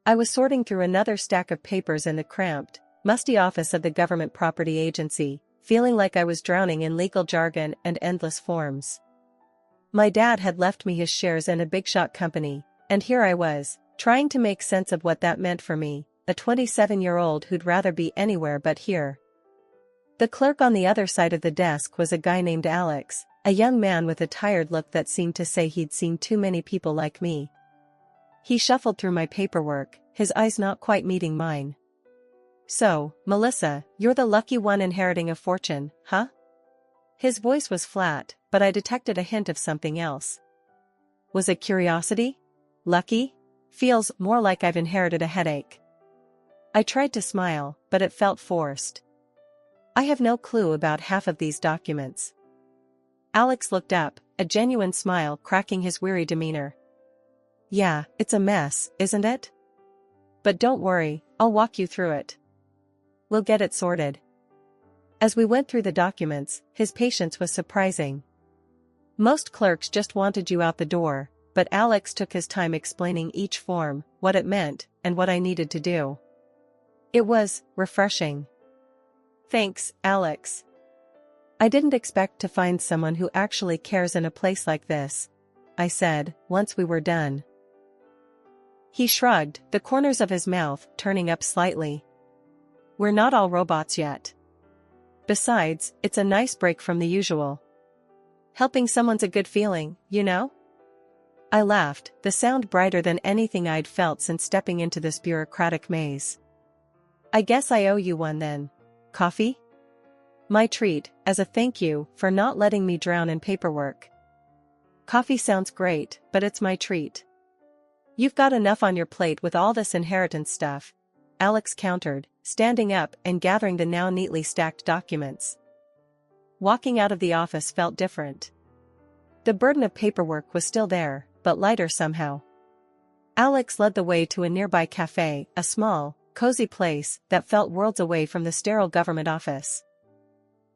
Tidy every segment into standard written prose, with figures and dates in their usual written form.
I was sorting through another stack of papers in the cramped, musty office of the Government Property Agency, feeling like I was drowning in legal jargon and endless forms. My dad had left me his shares in a big-shot company, and here I was, trying to make sense of what that meant for me, a 27-year-old who'd rather be anywhere but here. The clerk on the other side of the desk was a guy named Alex, a young man with a tired look that seemed to say he'd seen too many people like me. He shuffled through my paperwork, his eyes not quite meeting mine. "So, Melissa, you're the lucky one inheriting a fortune, huh?" His voice was flat, but I detected a hint of something else. Was it curiosity? Lucky? Feels more like I've inherited a headache. I tried to smile, but it felt forced. I have no clue about half of these documents. Alex looked up, a genuine smile cracking his weary demeanor. "Yeah, it's a mess, isn't it? But don't worry, I'll walk you through it. We'll get it sorted." As we went through the documents, his patience was surprising. Most clerks just wanted you out the door, but Alex took his time explaining each form, what it meant, and what I needed to do. It was refreshing. "Thanks, Alex. I didn't expect to find someone who actually cares in a place like this," I said, once we were done. He shrugged, the corners of his mouth turning up slightly. "We're not all robots yet. Besides, it's a nice break from the usual. Helping someone's a good feeling, you know?" I laughed, the sound brighter than anything I'd felt since stepping into this bureaucratic maze. "I guess I owe you one then. Coffee? My treat, as a thank you for not letting me drown in paperwork." "Coffee sounds great, but it's my treat. You've got enough on your plate with all this inheritance stuff," Alex countered, standing up and gathering the now neatly stacked documents. Walking out of the office felt different. The burden of paperwork was still there, but lighter somehow. Alex led the way to a nearby cafe, a small, cozy place that felt worlds away from the sterile government office.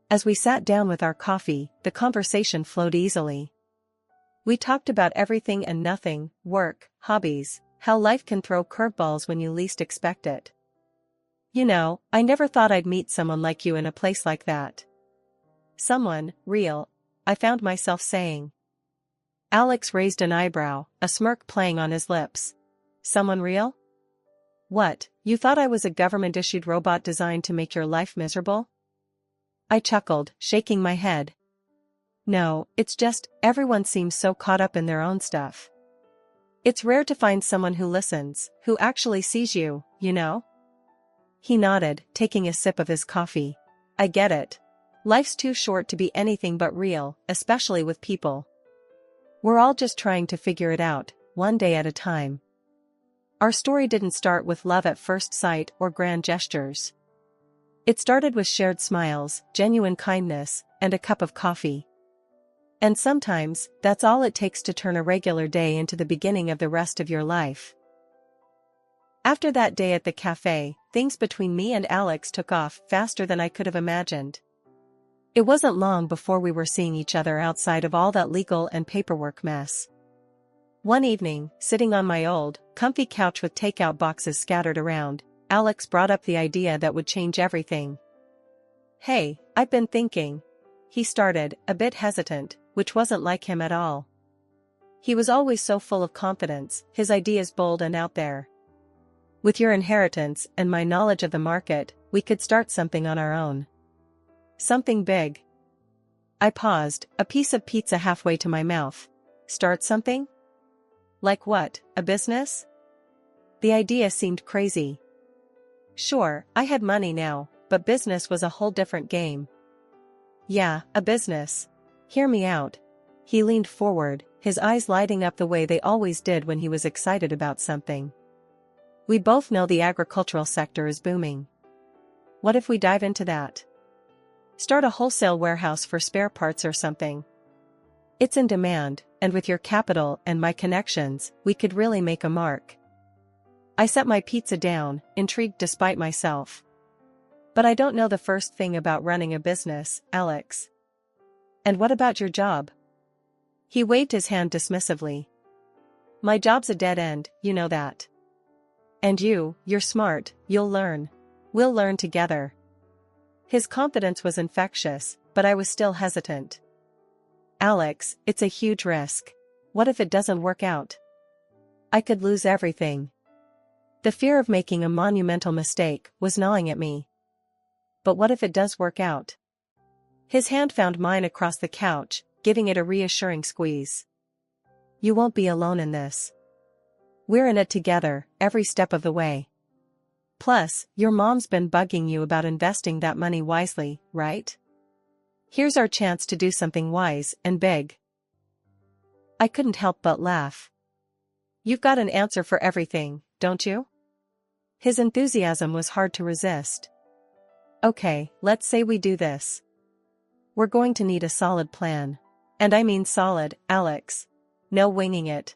As we sat down with our coffee, the conversation flowed easily. We talked about everything and nothing, work, hobbies, how life can throw curveballs when you least expect it. "You know, I never thought I'd meet someone like you in a place like that." "Someone real," I found myself saying. Alex raised an eyebrow, a smirk playing on his lips. "Someone real? What, you thought I was a government-issued robot designed to make your life miserable?" I chuckled, shaking my head. "No, it's just, everyone seems so caught up in their own stuff. It's rare to find someone who listens, who actually sees you, you know?" He nodded, taking a sip of his coffee. "I get it. Life's too short to be anything but real, especially with people. We're all just trying to figure it out, one day at a time." Our story didn't start with love at first sight or grand gestures. It started with shared smiles, genuine kindness, and a cup of coffee. And sometimes, that's all it takes to turn a regular day into the beginning of the rest of your life. After that day at the cafe, things between me and Alex took off faster than I could have imagined. It wasn't long before we were seeing each other outside of all that legal and paperwork mess. One evening, sitting on my old, comfy couch with takeout boxes scattered around, Alex brought up the idea that would change everything. "Hey, I've been thinking," he started, a bit hesitant, which wasn't like him at all. He was always so full of confidence, his ideas bold and out there. "With your inheritance and my knowledge of the market, we could start something on our own. Something big." I paused, a piece of pizza halfway to my mouth. "Start something? Like what, a business?" The idea seemed crazy. Sure, I had money now, but business was a whole different game. "Yeah, a business. Hear me out." He leaned forward, his eyes lighting up the way they always did when he was excited about something. "We both know the agricultural sector is booming. What if we dive into that? Start a wholesale warehouse for spare parts or something. It's in demand, and with your capital and my connections, we could really make a mark." I set my pizza down, intrigued despite myself. "But I don't know the first thing about running a business, Alex." "And what about your job?" He waved his hand dismissively. "My job's a dead end, you know that. And you're smart, you'll learn. We'll learn together. His confidence was infectious, but I was still hesitant. Alex, it's a huge risk. What if it doesn't work out? I could lose everything. The fear of making a monumental mistake was gnawing at me. But what if it does work out? His hand found mine across the couch, giving it a reassuring squeeze. You won't be alone in this. We're in it together, every step of the way. Plus, your mom's been bugging you about investing that money wisely, right? Here's our chance to do something wise and big. I couldn't help but laugh. You've got an answer for everything, don't you? His enthusiasm was hard to resist. Okay, let's say we do this. We're going to need a solid plan. And I mean solid, Alex. No winging it.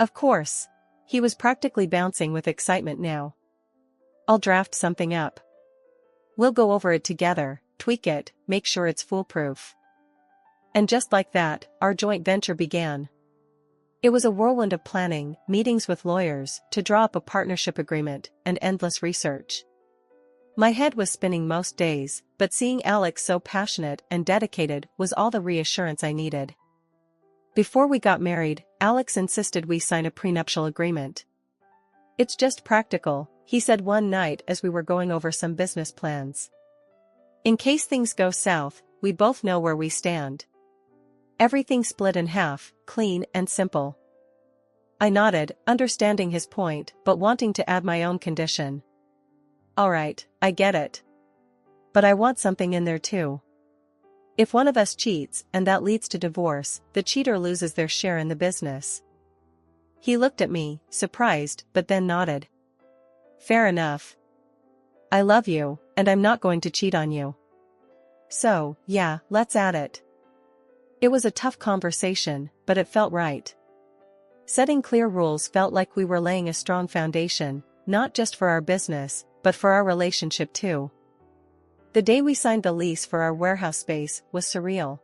Of course. He was practically bouncing with excitement now. I'll draft something up. We'll go over it together, tweak it, make sure it's foolproof. And just like that, our joint venture began. It was a whirlwind of planning, meetings with lawyers, to draw up a partnership agreement, and endless research. My head was spinning most days, but seeing Alex so passionate and dedicated was all the reassurance I needed. Before we got married, Alex insisted we sign a prenuptial agreement. It's just practical, he said one night as we were going over some business plans. In case things go south, we both know where we stand. Everything split in half, clean and simple. I nodded, understanding his point, but wanting to add my own condition. All right, I get it. But I want something in there too. If one of us cheats and that leads to divorce, the cheater loses their share in the business. He looked at me, surprised, but then nodded. Fair enough. I love you, and I'm not going to cheat on you. So, yeah, let's add it. It was a tough conversation, but it felt right. Setting clear rules felt like we were laying a strong foundation, not just for our business, but for our relationship too. The day we signed the lease for our warehouse space was surreal.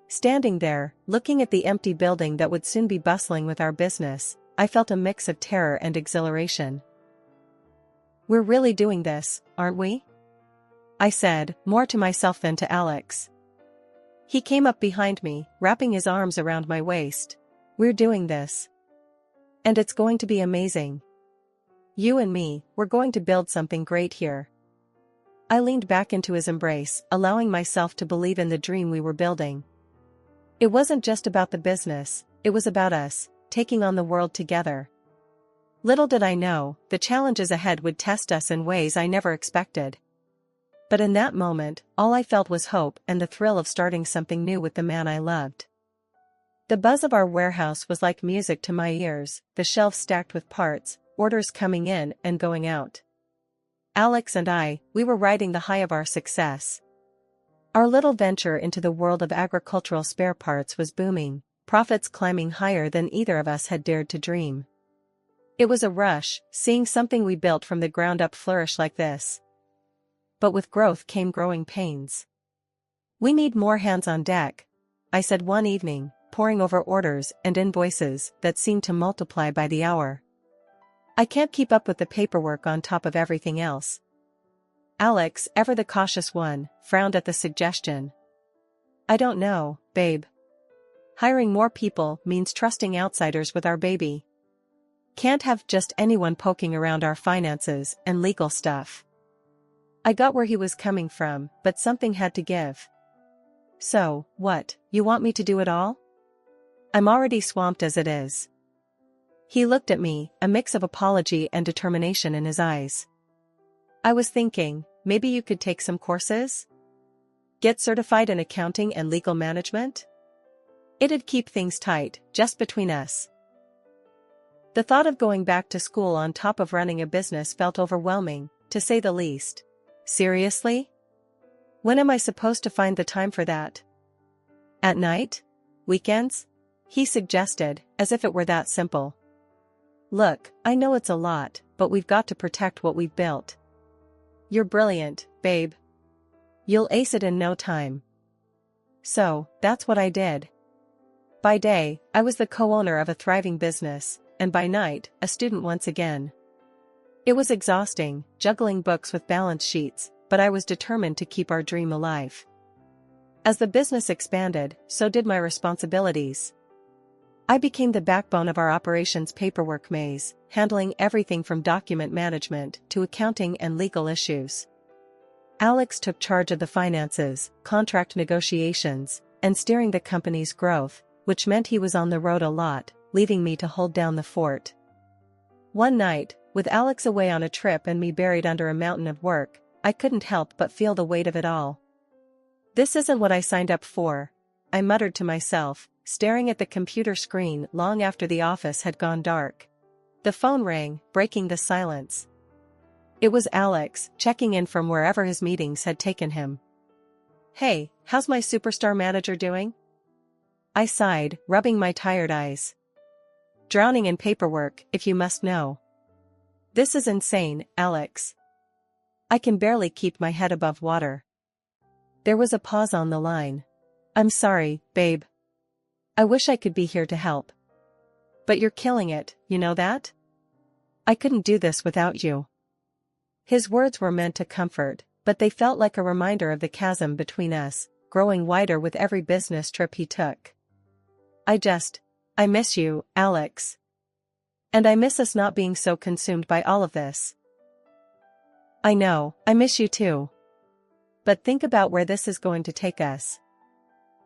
Standing there, looking at the empty building that would soon be bustling with our business, I felt a mix of terror and exhilaration. We're really doing this, aren't we? I said, more to myself than to Alex. He came up behind me, wrapping his arms around my waist. We're doing this. And it's going to be amazing. You and me, we're going to build something great here. I leaned back into his embrace, allowing myself to believe in the dream we were building. It wasn't just about the business, it was about us, taking on the world together. Little did I know, the challenges ahead would test us in ways I never expected. But in that moment, all I felt was hope and the thrill of starting something new with the man I loved. The buzz of our warehouse was like music to my ears, the shelves stacked with parts, orders coming in and going out. Alex and I, we were riding the high of our success. Our little venture into the world of agricultural spare parts was booming, profits climbing higher than either of us had dared to dream. It was a rush, seeing something we built from the ground up flourish like this. But with growth came growing pains. We need more hands on deck, I said one evening, poring over orders and invoices that seemed to multiply by the hour. I can't keep up with the paperwork on top of everything else. Alex, ever the cautious one, frowned at the suggestion. I don't know, babe. Hiring more people means trusting outsiders with our baby. Can't have just anyone poking around our finances and legal stuff. I got where he was coming from, but something had to give. So, what, you want me to do it all? I'm already swamped as it is. He looked at me, a mix of apology and determination in his eyes. I was thinking, maybe you could take some courses? Get certified in accounting and legal management? It'd keep things tight, just between us. The thought of going back to school on top of running a business felt overwhelming, to say the least. Seriously? When am I supposed to find the time for that? At night? Weekends? He suggested, as if it were that simple. Look, I know it's a lot, but we've got to protect what we've built. You're brilliant, babe. You'll ace it in no time. So, that's what I did. By day, I was the co-owner of a thriving business, and by night, a student once again. It was exhausting, juggling books with balance sheets, but I was determined to keep our dream alive. As the business expanded, so did my responsibilities. I became the backbone of our operations paperwork maze, handling everything from document management to accounting and legal issues. Alex took charge of the finances, contract negotiations, and steering the company's growth, which meant he was on the road a lot, leaving me to hold down the fort. One night, with Alex away on a trip and me buried under a mountain of work, I couldn't help but feel the weight of it all. This isn't what I signed up for, I muttered to myself, staring at the computer screen long after the office had gone dark. The phone rang, breaking the silence. It was Alex, checking in from wherever his meetings had taken him. "Hey, how's my superstar manager doing?" I sighed, rubbing my tired eyes. "Drowning in paperwork, if you must know." "This is insane, Alex. I can barely keep my head above water." There was a pause on the line. "I'm sorry, babe. I wish I could be here to help. But you're killing it, you know that? I couldn't do this without you." His words were meant to comfort, but they felt like a reminder of the chasm between us, growing wider with every business trip he took. I miss you, Alex. And I miss us not being so consumed by all of this." "I know, I miss you too. But think about where this is going to take us.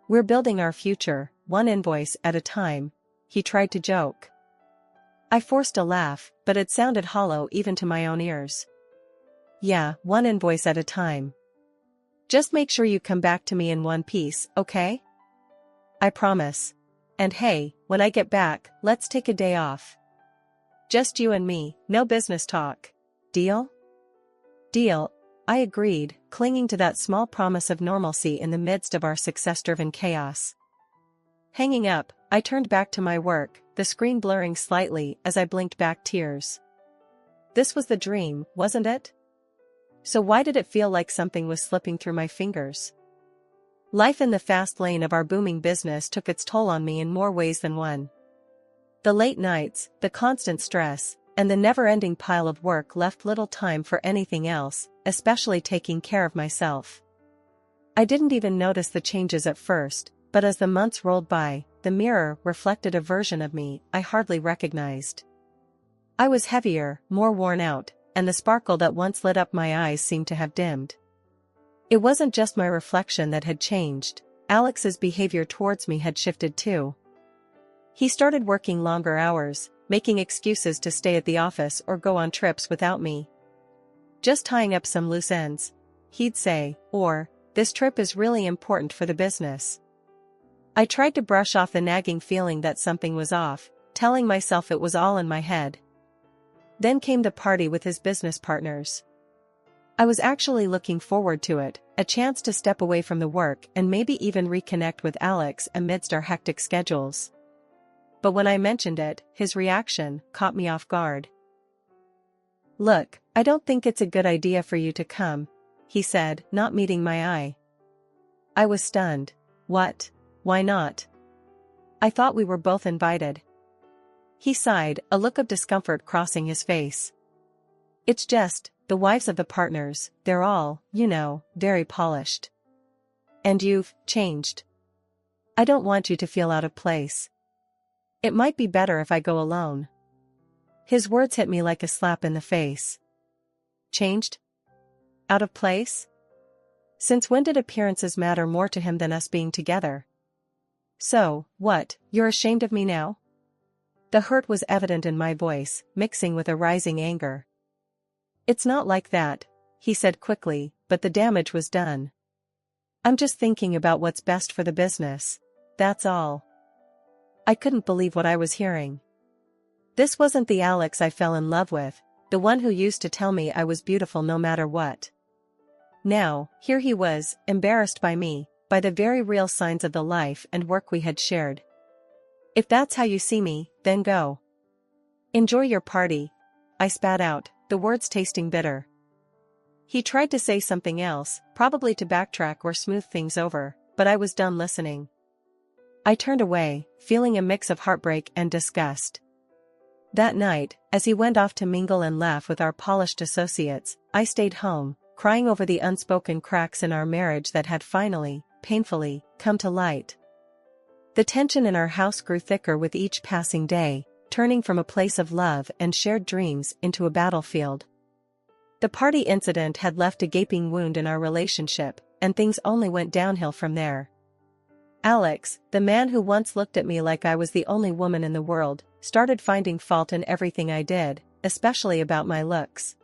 We're building our future, one invoice at a time," he tried to joke. I forced a laugh, but it sounded hollow even to my own ears. "Yeah, one invoice at a time. Just make sure you come back to me in one piece, okay?" "I promise. And hey, when I get back, let's take a day off. Just you and me, no business talk. Deal?" "Deal," I agreed, clinging to that small promise of normalcy in the midst of our success-driven chaos. Hanging up, I turned back to my work, the screen blurring slightly as I blinked back tears. This was the dream, wasn't it? So why did it feel like something was slipping through my fingers? Life in the fast lane of our booming business took its toll on me in more ways than one. The late nights, the constant stress, and the never-ending pile of work left little time for anything else, especially taking care of myself. I didn't even notice the changes at first, but as the months rolled by, the mirror reflected a version of me I hardly recognized. I was heavier, more worn out, and the sparkle that once lit up my eyes seemed to have dimmed. It wasn't just my reflection that had changed, Alex's behavior towards me had shifted too. He started working longer hours, making excuses to stay at the office or go on trips without me. "Just tying up some loose ends," he'd say, or, "This trip is really important for the business." I tried to brush off the nagging feeling that something was off, telling myself it was all in my head. Then came the party with his business partners. I was actually looking forward to it, a chance to step away from the work and maybe even reconnect with Alex amidst our hectic schedules. But when I mentioned it, his reaction caught me off guard. "Look, I don't think it's a good idea for you to come," he said, not meeting my eye. I was stunned. "What? Why not? I thought we were both invited." He sighed, a look of discomfort crossing his face. "It's just, the wives of the partners, they're all, very polished. And you've changed. I don't want you to feel out of place. It might be better if I go alone." His words hit me like a slap in the face. Changed? Out of place? Since when did appearances matter more to him than us being together? "So, what, you're ashamed of me now?" The hurt was evident in my voice, mixing with a rising anger. "It's not like that," he said quickly, "but the damage was done. I'm just thinking about what's best for the business, that's all." I couldn't believe what I was hearing. This wasn't the Alex I fell in love with, the one who used to tell me I was beautiful no matter what. Now, here he was, embarrassed by me, by the very real signs of the life and work we had shared. "If that's how you see me, then go. Enjoy your party," I spat out, the words tasting bitter. He tried to say something else, probably to backtrack or smooth things over, but I was done listening. I turned away, feeling a mix of heartbreak and disgust. That night, as he went off to mingle and laugh with our polished associates, I stayed home, crying over the unspoken cracks in our marriage that had finally, painfully, come to light. The tension in our house grew thicker with each passing day, turning from a place of love and shared dreams into a battlefield. The party incident had left a gaping wound in our relationship, and things only went downhill from there. Alex, the man who once looked at me like I was the only woman in the world, started finding fault in everything I did, especially about my looks.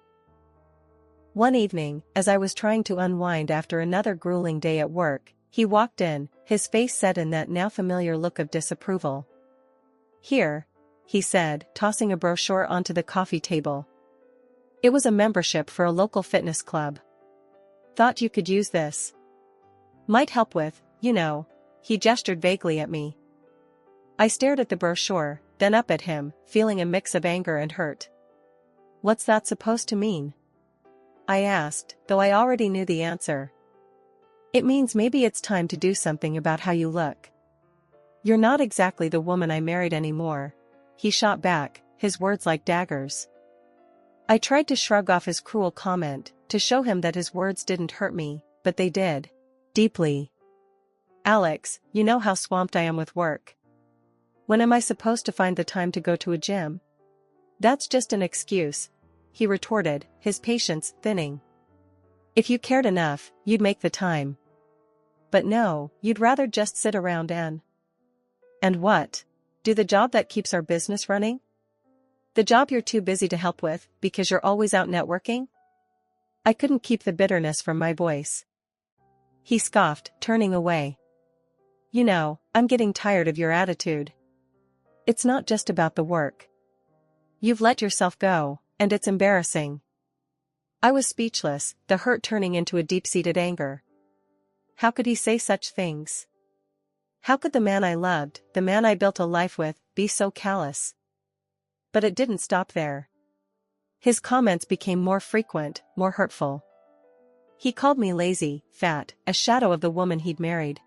One evening, as I was trying to unwind after another grueling day at work, he walked in, his face set in that now familiar look of disapproval. "Here," he said, tossing a brochure onto the coffee table. It was a membership for a local fitness club. "Thought you could use this. Might help with, you know." He gestured vaguely at me. I stared at the brochure, then up at him, feeling a mix of anger and hurt. "What's that supposed to mean?" I asked, though I already knew the answer. "It means maybe it's time to do something about how you look. You're not exactly the woman I married anymore." He shot back, his words like daggers. I tried to shrug off his cruel comment, to show him that his words didn't hurt me, but they did. Deeply. "Alex, you know how swamped I am with work. When am I supposed to find the time to go to a gym?" "That's just an excuse," he retorted, his patience thinning. "If you cared enough, you'd make the time. But no, you'd rather just sit around and what? Do the job that keeps our business running? The job you're too busy to help with, because you're always out networking?" I couldn't keep the bitterness from my voice. He scoffed, turning away. "You know, I'm getting tired of your attitude. It's not just about the work. You've let yourself go, and it's embarrassing." I was speechless, the hurt turning into a deep-seated anger. How could he say such things? How could the man I loved, the man I built a life with, be so callous? But it didn't stop there. His comments became more frequent, more hurtful. He called me lazy, fat, a shadow of the woman he'd married.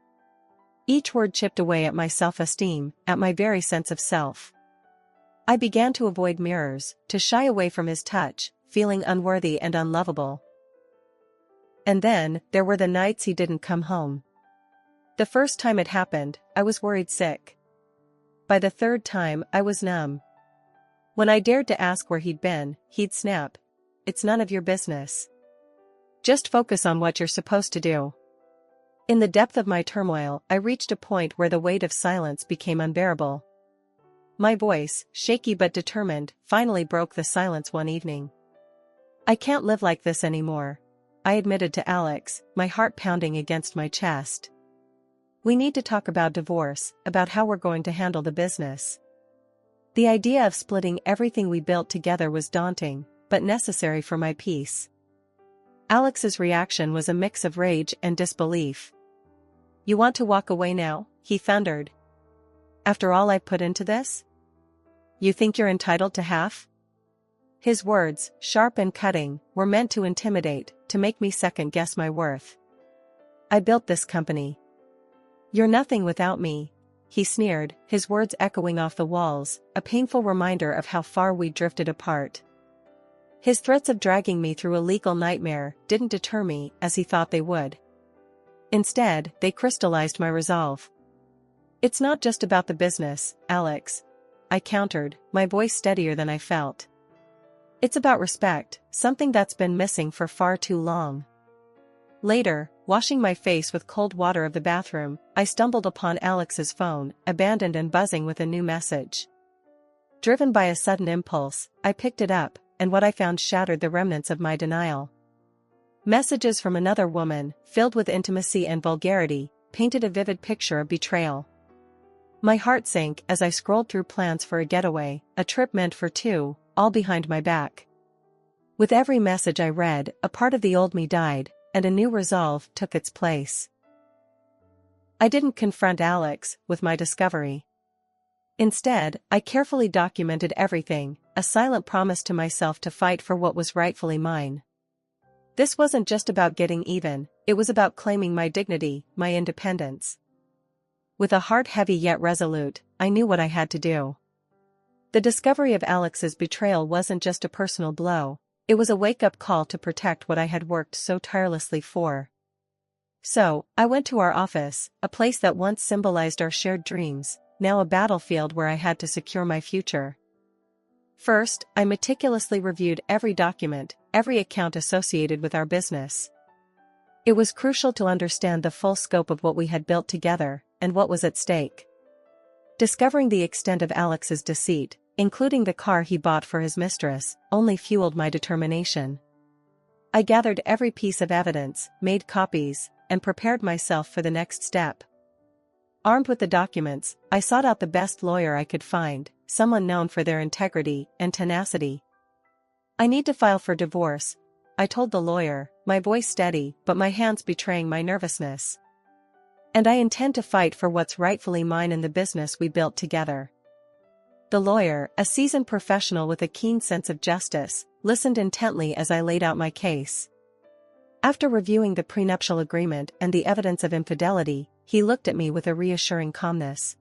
Each word chipped away at my self-esteem, at my very sense of self. I began to avoid mirrors, to shy away from his touch, feeling unworthy and unlovable. And then, there were the nights he didn't come home. The first time it happened, I was worried sick. By the third time, I was numb. When I dared to ask where he'd been, he'd snap. "It's none of your business. Just focus on what you're supposed to do." In the depth of my turmoil, I reached a point where the weight of silence became unbearable. My voice, shaky but determined, finally broke the silence one evening. "I can't live like this anymore," I admitted to Alex, my heart pounding against my chest. "We need to talk about divorce, about how we're going to handle the business." The idea of splitting everything we built together was daunting, but necessary for my peace. Alex's reaction was a mix of rage and disbelief. "You want to walk away now?" he thundered. "After all I've put into this? You think you're entitled to half?" His words, sharp and cutting, were meant to intimidate, to make me second-guess my worth. "I built this company. You're nothing without me," he sneered, his words echoing off the walls, a painful reminder of how far we'd drifted apart. His threats of dragging me through a legal nightmare didn't deter me as he thought they would. Instead, they crystallized my resolve. "It's not just about the business, Alex," I countered, my voice steadier than I felt. "It's about respect, something that's been missing for far too long." Later, washing my face with cold water of the bathroom, I stumbled upon Alex's phone, abandoned and buzzing with a new message. Driven by a sudden impulse, I picked it up, and what I found shattered the remnants of my denial. Messages from another woman, filled with intimacy and vulgarity, painted a vivid picture of betrayal. My heart sank as I scrolled through plans for a getaway, a trip meant for two, all behind my back. With every message I read, a part of the old me died, and a new resolve took its place. I didn't confront Alex with my discovery. Instead, I carefully documented everything, a silent promise to myself to fight for what was rightfully mine. This wasn't just about getting even, it was about claiming my dignity, my independence. With a heart heavy yet resolute, I knew what I had to do. The discovery of Alex's betrayal wasn't just a personal blow, it was a wake-up call to protect what I had worked so tirelessly for. So, I went to our office, a place that once symbolized our shared dreams, now a battlefield where I had to secure my future. First, I meticulously reviewed every document, every account associated with our business. It was crucial to understand the full scope of what we had built together, and what was at stake. Discovering the extent of Alex's deceit, including the car he bought for his mistress, only fueled my determination. I gathered every piece of evidence, made copies, and prepared myself for the next step. Armed with the documents, I sought out the best lawyer I could find, someone known for their integrity and tenacity. "I need to file for divorce," I told the lawyer, my voice steady but my hands betraying my nervousness. "And I intend to fight for what's rightfully mine in the business we built together." The lawyer, a seasoned professional with a keen sense of justice, listened intently as I laid out my case. After reviewing the prenuptial agreement and the evidence of infidelity, he looked at me with a reassuring calmness.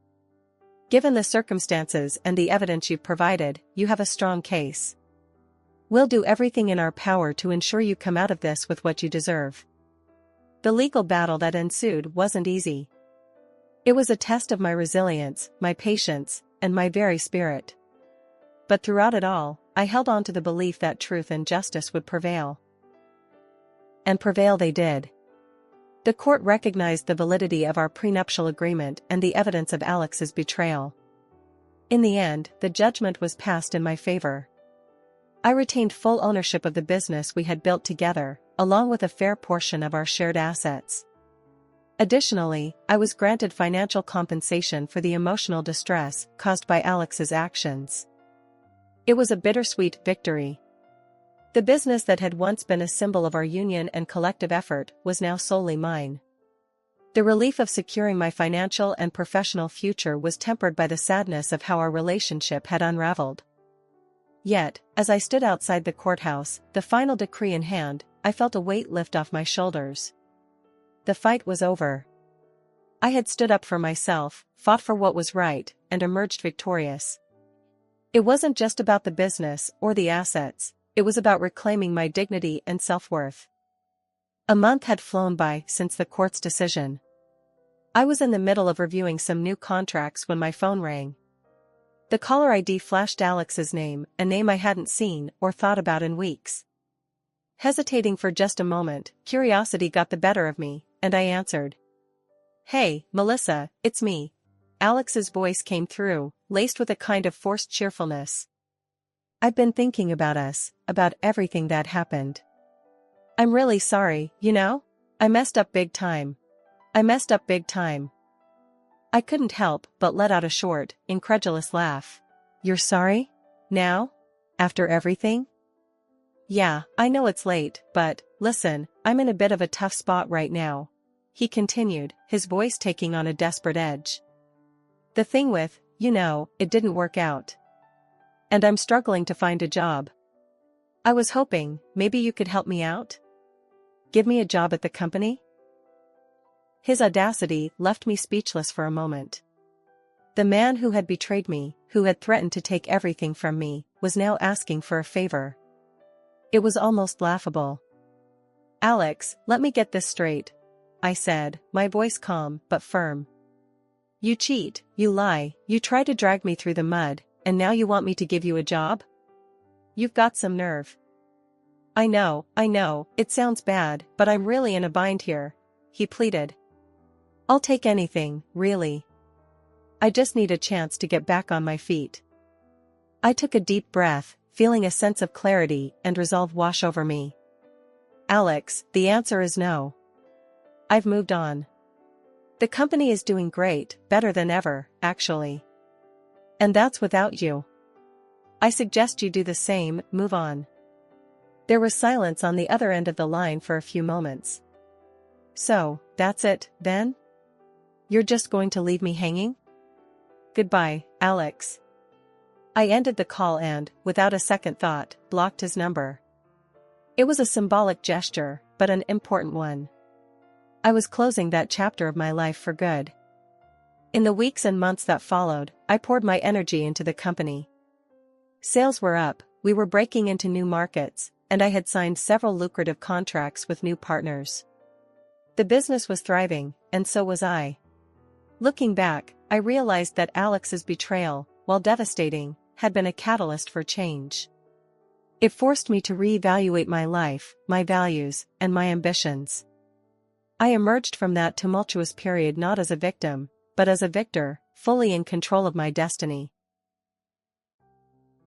"Given the circumstances and the evidence you've provided, you have a strong case. We'll do everything in our power to ensure you come out of this with what you deserve." The legal battle that ensued wasn't easy. It was a test of my resilience, my patience, and my very spirit. But throughout it all, I held on to the belief that truth and justice would prevail. And prevail they did. The court recognized the validity of our prenuptial agreement and the evidence of Alex's betrayal. In the end, the judgment was passed in my favor. I retained full ownership of the business we had built together, along with a fair portion of our shared assets. Additionally, I was granted financial compensation for the emotional distress caused by Alex's actions. It was a bittersweet victory. The business that had once been a symbol of our union and collective effort was now solely mine. The relief of securing my financial and professional future was tempered by the sadness of how our relationship had unraveled. Yet, as I stood outside the courthouse, the final decree in hand, I felt a weight lift off my shoulders. The fight was over. I had stood up for myself, fought for what was right, and emerged victorious. It wasn't just about the business or the assets. It was about reclaiming my dignity and self-worth. A month had flown by since the court's decision. I was in the middle of reviewing some new contracts when my phone rang. The caller ID flashed Alex's name, a name I hadn't seen or thought about in weeks. Hesitating for just a moment, curiosity got the better of me, and I answered. "Hey, Melissa, it's me." Alex's voice came through, laced with a kind of forced cheerfulness. "I've been thinking about us, about everything that happened. I'm really sorry, you know? I messed up big time. I messed up big time." I couldn't help but let out a short, incredulous laugh. "You're sorry? Now? After everything?" "Yeah, I know it's late, but, listen, I'm in a bit of a tough spot right now," he continued, his voice taking on a desperate edge. "The thing with, it didn't work out. And I'm struggling to find a job. I was hoping, maybe you could help me out? Give me a job at the company?" His audacity left me speechless for a moment. The man who had betrayed me, who had threatened to take everything from me, was now asking for a favor. It was almost laughable. "Alex, let me get this straight," I said, my voice calm but firm. "You cheat, you lie, you try to drag me through the mud, and now you want me to give you a job? You've got some nerve." I know, it sounds bad, but I'm really in a bind here," he pleaded. "I'll take anything, really. I just need a chance to get back on my feet." I took a deep breath, feeling a sense of clarity and resolve wash over me. "Alex, the answer is no. I've moved on. The company is doing great, better than ever, actually. And that's without you. I suggest you do the same, move on." There was silence on the other end of the line for a few moments. "So, that's it, then? You're just going to leave me hanging? Goodbye, Alex." I ended the call and, without a second thought, blocked his number. It was a symbolic gesture, but an important one. I was closing that chapter of my life for good. In the weeks and months that followed, I poured my energy into the company. Sales were up, we were breaking into new markets, and I had signed several lucrative contracts with new partners. The business was thriving, and so was I. Looking back, I realized that Alex's betrayal, while devastating, had been a catalyst for change. It forced me to reevaluate my life, my values, and my ambitions. I emerged from that tumultuous period not as a victim, but as a victor, fully in control of my destiny.